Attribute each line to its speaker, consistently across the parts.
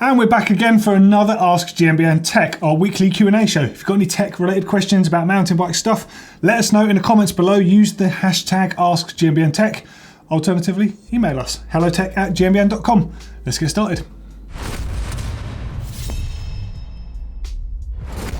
Speaker 1: And we're back again for another Ask GMBN Tech, our weekly Q&A show. If you've got any tech-related questions about mountain bike stuff, let us know in the comments below. Use the hashtag AskGMBNTech. Alternatively, email us, hellotech@gmbn.com. Let's get started.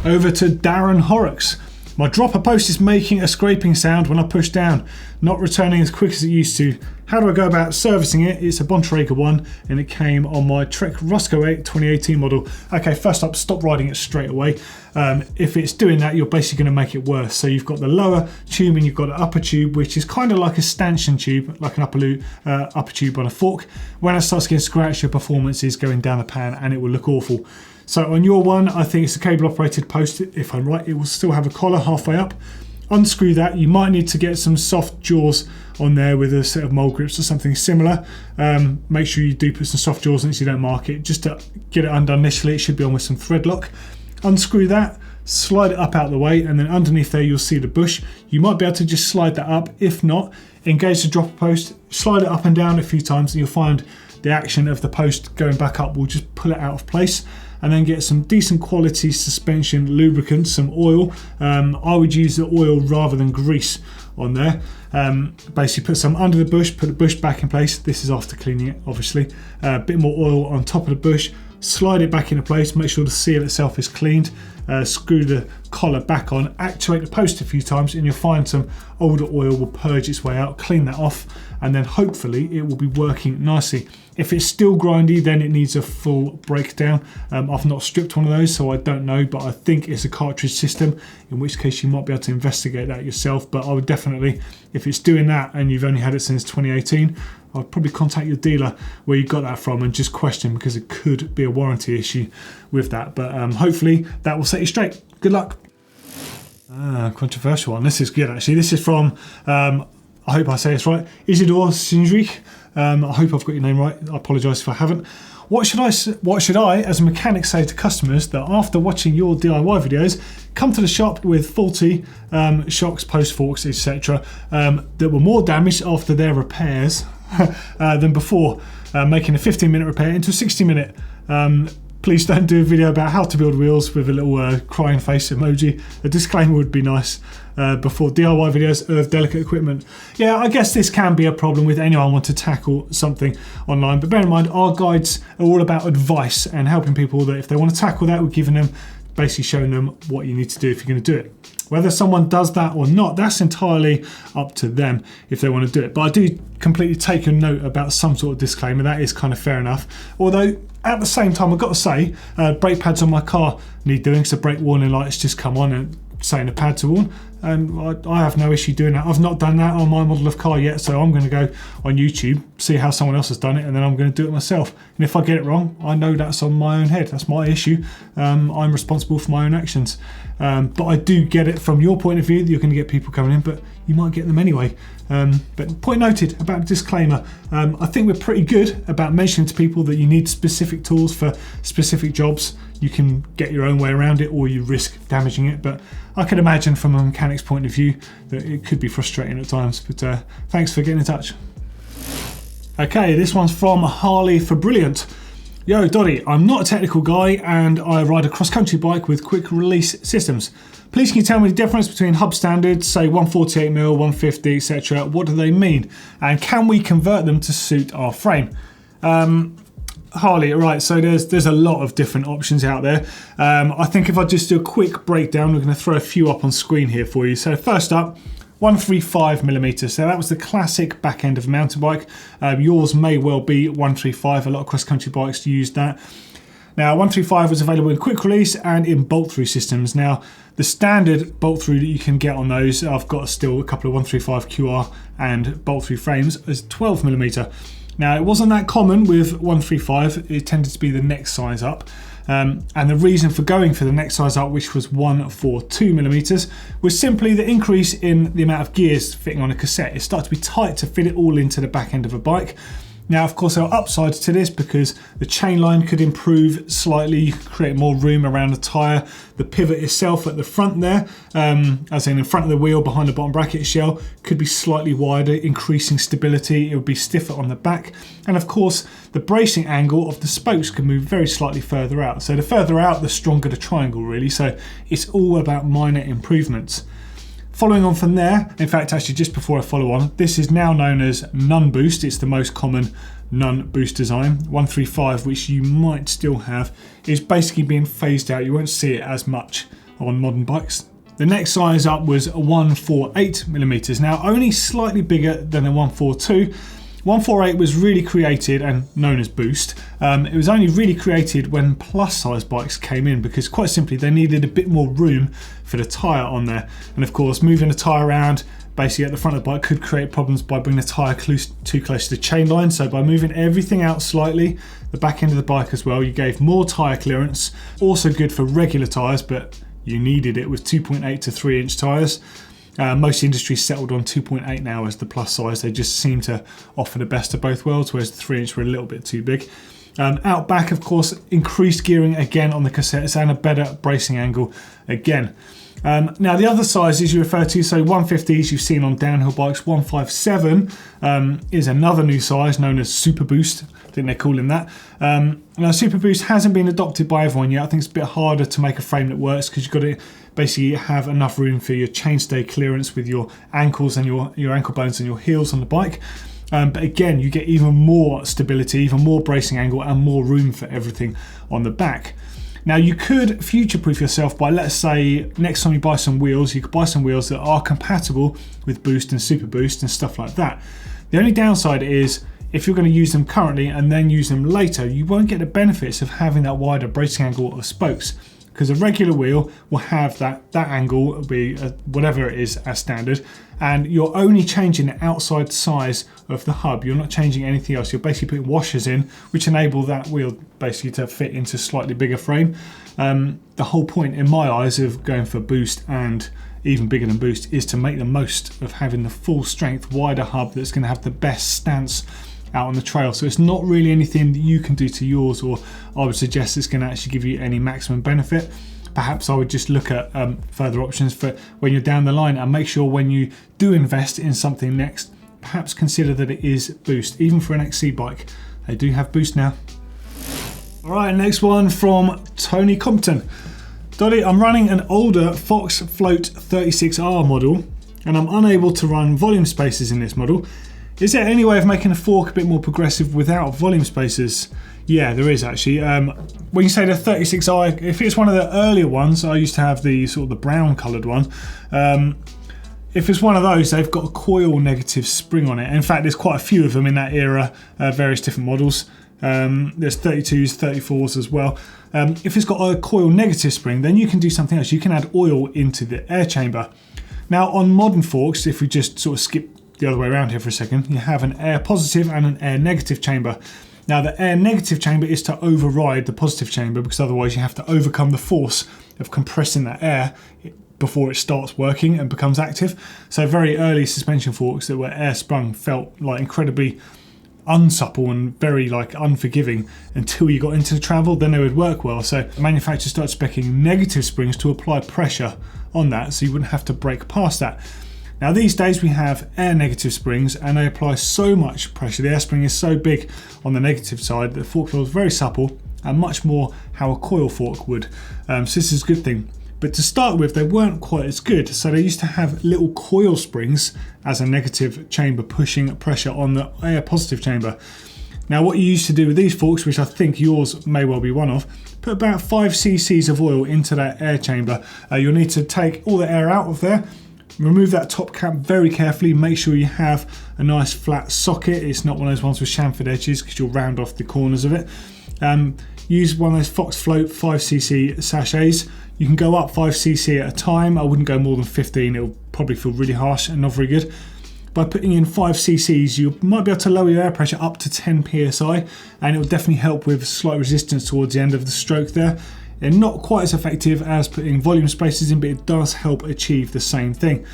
Speaker 1: Over to Darren Horrocks. My dropper post is making a scraping sound when I push down, not returning as quick as it used to. How do I go about servicing it? It's a Bontrager one and it came on my Trek Roscoe 8 2018 model. Okay, first up, stop riding it straight away. If it's doing that, you're basically going to make it worse. So you've got the lower tube and you've got an upper tube, which is kind of like a stanchion tube, like an upper tube on a fork. When it starts getting scratched, your performance is going down the pan and it will look awful. So on your one, I think it's a cable operated post. If I'm right, it will still have a collar halfway up. Unscrew that. You might need to get some soft jaws on there with a set of mole grips or something similar. Make sure you do put some soft jaws on it so you don't mark it. Just to get it undone initially, it should be on with some thread lock. Unscrew that, slide it up out of the way, and then underneath there you'll see the bush. You might be able to just slide that up. If not, engage the dropper post, slide it up and down a few times, and you'll find the action of the post going back up will just pull it out of place. And then get some decent quality suspension lubricant, some oil. I would use the oil rather than grease on there. Basically put some under the bush, put the bush back in place. This is after cleaning it, obviously. A bit more oil on top of the bush, slide it back into place, make sure the seal itself is cleaned. Screw the collar back on, actuate the post a few times, and you'll find some older oil will purge its way out. Clean that off, and then hopefully it will be working nicely. If it's still grindy, then it needs a full breakdown. I've not stripped one of those, so I don't know, but I think it's a cartridge system, in which case you might be able to investigate that yourself. But I would definitely, if it's doing that and you've only had it since 2018, I'd probably contact your dealer where you got that from and just question, because it could be a warranty issue with that. But hopefully that will set you straight. Good luck. Controversial one. This is good actually. This is from, I hope I say this right, Isidore Sindrich. I hope I've got your name right. I apologise if I haven't. What should I, as a mechanic, say to customers that after watching your DIY videos come to the shop with faulty shocks, post forks, etc., that were more damaged after their repairs than before, making a 15-minute repair into a 60-minute? Please don't do a video about how to build wheels with a little crying face emoji. A disclaimer would be nice before DIY videos of delicate equipment. Yeah, I guess this can be a problem with anyone want to tackle something online, but bear in mind our guides are all about advice and helping people that if they want to tackle that, we're giving them, basically showing them what you need to do if you're going to do it. Whether someone does that or not, that's entirely up to them if they want to do it. But I do completely take a note about some sort of disclaimer. That is kind of fair enough. Although, at the same time, I've got to say, brake pads on my car need doing, so brake warning lights just come on and saying the pads are on. And I have no issue doing that. I've not done that on my model of car yet, so I'm going to go on YouTube, see how someone else has done it, and then I'm going to do it myself. And if I get it wrong, I know that's on my own head. That's my issue. I'm responsible for my own actions. But I do get it from your point of view that you're going to get people coming in, but you might get them anyway. But point noted about disclaimer. I think we're pretty good about mentioning to people that you need specific tools for specific jobs. You can get your own way around it, or you risk damaging it. But I can imagine from a mechanic's point of view that it could be frustrating at times. But thanks for getting in touch. Okay, this one's from Harley for Brilliant. Yo, Doddy, I'm not a technical guy and I ride a cross-country bike with quick release systems. Please can you tell me the difference between hub standards, say 148mm, 150, etc. What do they mean? And can we convert them to suit our frame? Harley, right, so there's a lot of different options out there. I think if I just do a quick breakdown, we're going to throw a few up on screen here for you. So first up, 135mm. So that was the classic back end of a mountain bike. Yours may well be 135. A lot of cross-country bikes use that. Now, 135 was available in quick release and in bolt-through systems. Now, the standard bolt-through that you can get on those, I've got still a couple of 135 QR and bolt-through frames, is 12mm. Now, it wasn't that common with 135. It tended to be the next size up. And the reason for going for the next size up, which was 142mm, was simply the increase in the amount of gears fitting on a cassette. It started to be tight to fit it all into the back end of a bike. Now, of course, there are upsides to this because the chain line could improve slightly. You could create more room around the tyre. The pivot itself at the front there, as in front of the wheel behind the bottom bracket shell, could be slightly wider, increasing stability. It would be stiffer on the back. And of course, the bracing angle of the spokes could move very slightly further out. So the further out, the stronger the triangle, really. So it's all about minor improvements. Following on from there, in fact, actually just before I follow on, this is now known as non-boost. It's the most common non-boost design. 135, which you might still have, is basically being phased out. You won't see it as much on modern bikes. The next size up was 148mm. Now, only slightly bigger than a 142. 148 was really created and known as boost. It was only really created when plus size bikes came in because quite simply they needed a bit more room for the tyre on there. And of course, moving the tyre around basically at the front of the bike could create problems by bringing the tyre too close to the chain line. So by moving everything out slightly, the back end of the bike as well, you gave more tyre clearance. Also good for regular tyres, but you needed it with 2.8 to 3 inch tyres. Most industries settled on 2.8 now as the plus size. They just seem to offer the best of both worlds, whereas the 3 inch were a little bit too big. Out back, of course, increased gearing again on the cassettes and a better bracing angle again. Now the other sizes you refer to, so 150s you've seen on downhill bikes, 157 is another new size known as Super Boost. I think they're calling that. Now Super Boost hasn't been adopted by everyone yet. I think it's a bit harder to make a frame that works because you've got to basically have enough room for your chainstay clearance with your ankles and your ankle bones and your heels on the bike. But again, you get even more stability, even more bracing angle and more room for everything on the back. Now you could future-proof yourself by, let's say, next time you buy some wheels, you could buy some wheels that are compatible with Boost and Super Boost and stuff like that. The only downside is if you're going to use them currently and then use them later, you won't get the benefits of having that wider bracing angle of spokes. Because a regular wheel will have that angle, will be whatever it is as standard, and you're only changing the outside size of the hub. You're not changing anything else. You're basically putting washers in, which enable that wheel basically to fit into a slightly bigger frame. The whole point, in my eyes, of going for Boost and even bigger than Boost is to make the most of having the full strength, wider hub that's going to have the best stance out on the trail. So it's not really anything that you can do to yours, or I would suggest it's going to actually give you any maximum benefit. Perhaps I would just look at further options for when you're down the line, and make sure when you do invest in something next, perhaps consider that it is Boost. Even for an XC bike, they do have Boost now. All right, next one from Tony Compton. Doddy, I'm running an older Fox Float 36R model and I'm unable to run volume spacers in this model. Is there any way of making the fork a bit more progressive without volume spacers? Yeah, there is actually. When you say the 36i, if it's one of the earlier ones, I used to have the sort of the brown coloured one. If it's one of those, they've got a coil negative spring on it. In fact, there's quite a few of them in that era, various different models. There's 32s, 34s as well. If it's got a coil negative spring, then you can do something else. You can add oil into the air chamber. Now on modern forks, if we just sort of skip the other way around here for a second, you have an air positive and an air negative chamber. Now the air negative chamber is to override the positive chamber, because otherwise you have to overcome the force of compressing that air before it starts working and becomes active. So very early suspension forks that were air sprung felt like incredibly unsupple and very like unforgiving until you got into the travel. Then they would work well. So manufacturers started speccing negative springs to apply pressure on that, so you wouldn't have to brake past that. Now these days we have air negative springs and they apply so much pressure. The air spring is so big on the negative side that the fork feels very supple and much more how a coil fork would. So this is a good thing. But to start with, they weren't quite as good. So they used to have little coil springs as a negative chamber pushing pressure on the air positive chamber. Now what you used to do with these forks, which I think yours may well be one of, put about 5 cc's of oil into that air chamber. You'll need to take all the air out of there, remove that top cap very carefully, make sure you have a nice flat socket. It's not one of those ones with chamfered edges because you'll round off the corners of it. Use one of those Fox Float 5cc sachets. You can go up 5cc at a time. I wouldn't go more than 15, it'll probably feel really harsh and not very good. By putting in 5cc's, you might be able to lower your air pressure up to 10 psi, and it will definitely help with slight resistance towards the end of the stroke there. They're not quite as effective as putting volume spacers in, but it does help achieve the same thing.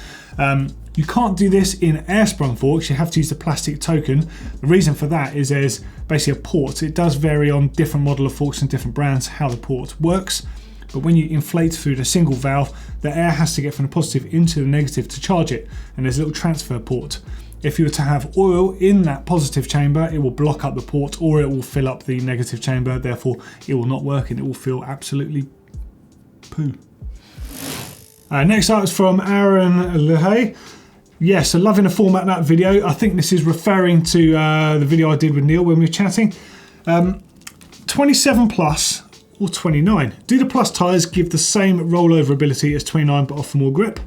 Speaker 1: You can't do this in air sprung forks, you have to use the plastic token. The reason for that is there's basically a port. It does vary on different model of forks and different brands how the port works. But when you inflate through the single valve, the air has to get from the positive into the negative to charge it, and there's a little transfer port. If you were to have oil in that positive chamber, it will block up the port or it will fill up the negative chamber, therefore it will not work and it will feel absolutely poo. Next up is from Aaron Lehay. Yes, so loving the format of that video. I think this is referring to the video I did with Neil when we were chatting. 27 plus or 29. Do the plus tyres give the same rollover ability as 29 but offer more grip?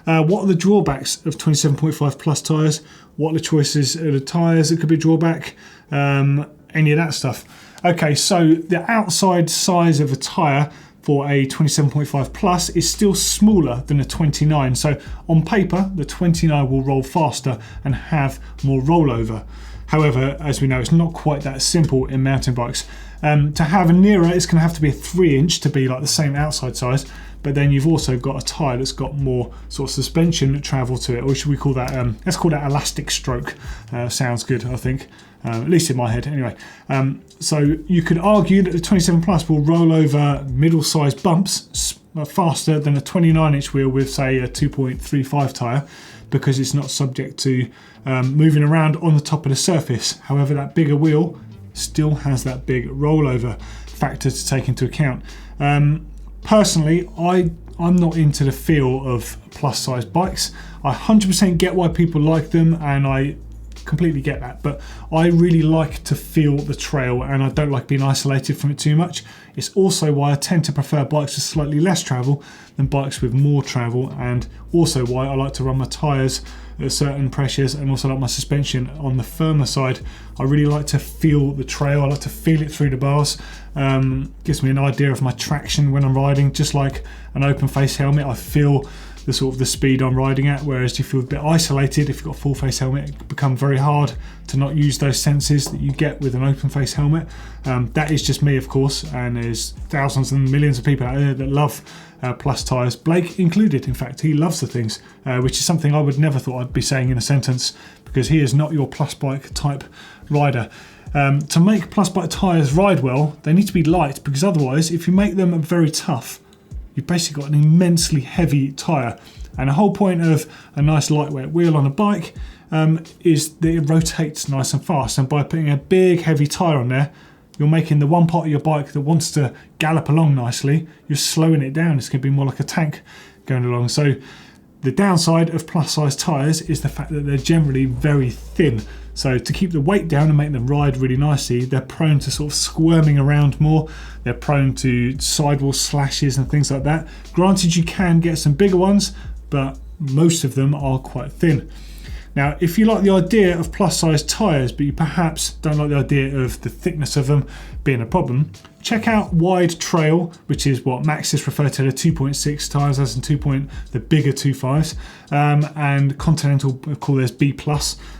Speaker 1: What are the drawbacks of 27.5 plus tyres? What are the choices of the tyres that could be a drawback? Any of that stuff. Okay, so the outside size of a tyre for a 27.5 plus is still smaller than a 29. So on paper, the 29 will roll faster and have more rollover. However, as we know, it's not quite that simple in mountain bikes. To have a nearer, it's going to have to be a 3-inch to be like the same outside size, but then you've also got a tyre that's got more sort of suspension travel to it, or should we call that, let's call that elastic stroke. Sounds good, I think, at least in my head anyway. So you could argue that the 27 plus will roll over middle-sized bumps faster than a 29-inch wheel with, say, a 2.35 tyre, because it's not subject to moving around on the top of the surface. However, that bigger wheel still has that big rollover factor to take into account. Personally, I'm not into the feel of plus size bikes. I 100% get why people like them, and I completely get that, but I really like to feel the trail and I don't like being isolated from it too much. It's also why I tend to prefer bikes with slightly less travel than bikes with more travel, and also why I like to run my tyres at certain pressures, and also like my suspension on the firmer side. I really like to feel the trail, I like to feel it through the bars. Gives me an idea of my traction when I'm riding, just like an open face helmet. I feel the sort of the speed I'm riding at, whereas you feel a bit isolated if you've got a full face helmet. It can become very hard to not use those senses that you get with an open face helmet. That is just me, of course, and there's thousands and millions of people out there that love plus tyres, Blake included. In fact, he loves the things, which is something I would never thought I'd be saying in a sentence, because he is not your plus bike type rider. To make plus bike tyres ride well, they need to be light, because otherwise, if you make them very tough, you've basically got an immensely heavy tyre. And the whole point of a nice lightweight wheel on a bike is that it rotates nice and fast. And by putting a big heavy tyre on there, you're making the one part of your bike that wants to gallop along nicely, you're slowing it down. It's going to be more like a tank going along. So the downside of plus size tyres is the fact that they're generally very thin. So to keep the weight down and make them ride really nicely, they're prone to sort of squirming around more. They're prone to sidewall slashes and things like that. Granted, you can get some bigger ones, but most of them are quite thin. Now, if you like the idea of plus size tyres, but you perhaps don't like the idea of the thickness of them being a problem, check out Wide Trail, which is what Maxxis refer to the 2.6 tyres as, and the bigger 2.5s, and Continental call theirs B+.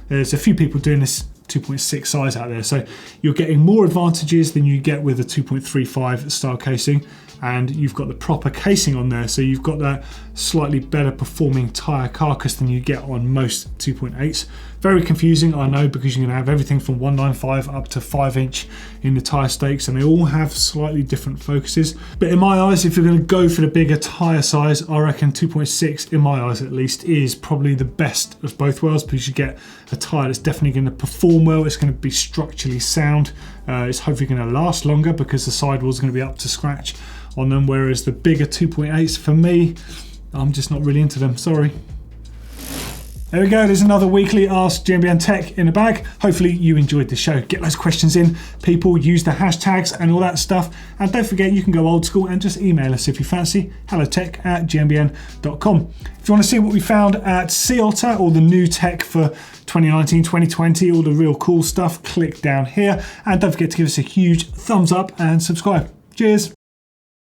Speaker 1: There's a few people doing this 2.6 size out there, so you're getting more advantages than you get with a 2.35 style casing, and you've got the proper casing on there, so you've got that slightly better performing tyre carcass than you get on most 2.8s. Very confusing, I know, because you're going to have everything from 195 up to 5-inch in the tyre stakes, and they all have slightly different focuses. But in my eyes, if you're going to go for the bigger tyre size, I reckon 2.6, in my eyes at least, is probably the best of both worlds, because you get a tyre that's definitely going to perform well, it's going to be structurally sound, it's hopefully going to last longer because the sidewall's going to be up to scratch on them, whereas the bigger 2.8s, for me, I'm just not really into them, sorry. There we go, there's another weekly Ask GMBN Tech in the bag. Hopefully you enjoyed the show. Get those questions in, people, use the hashtags and all that stuff. And don't forget, you can go old school and just email us if you fancy, hellotech@gmbn.com. If you want to see what we found at Sea Otter, all the new tech for 2019, 2020, all the real cool stuff, click down here. And don't forget to give us a huge thumbs up and subscribe. Cheers.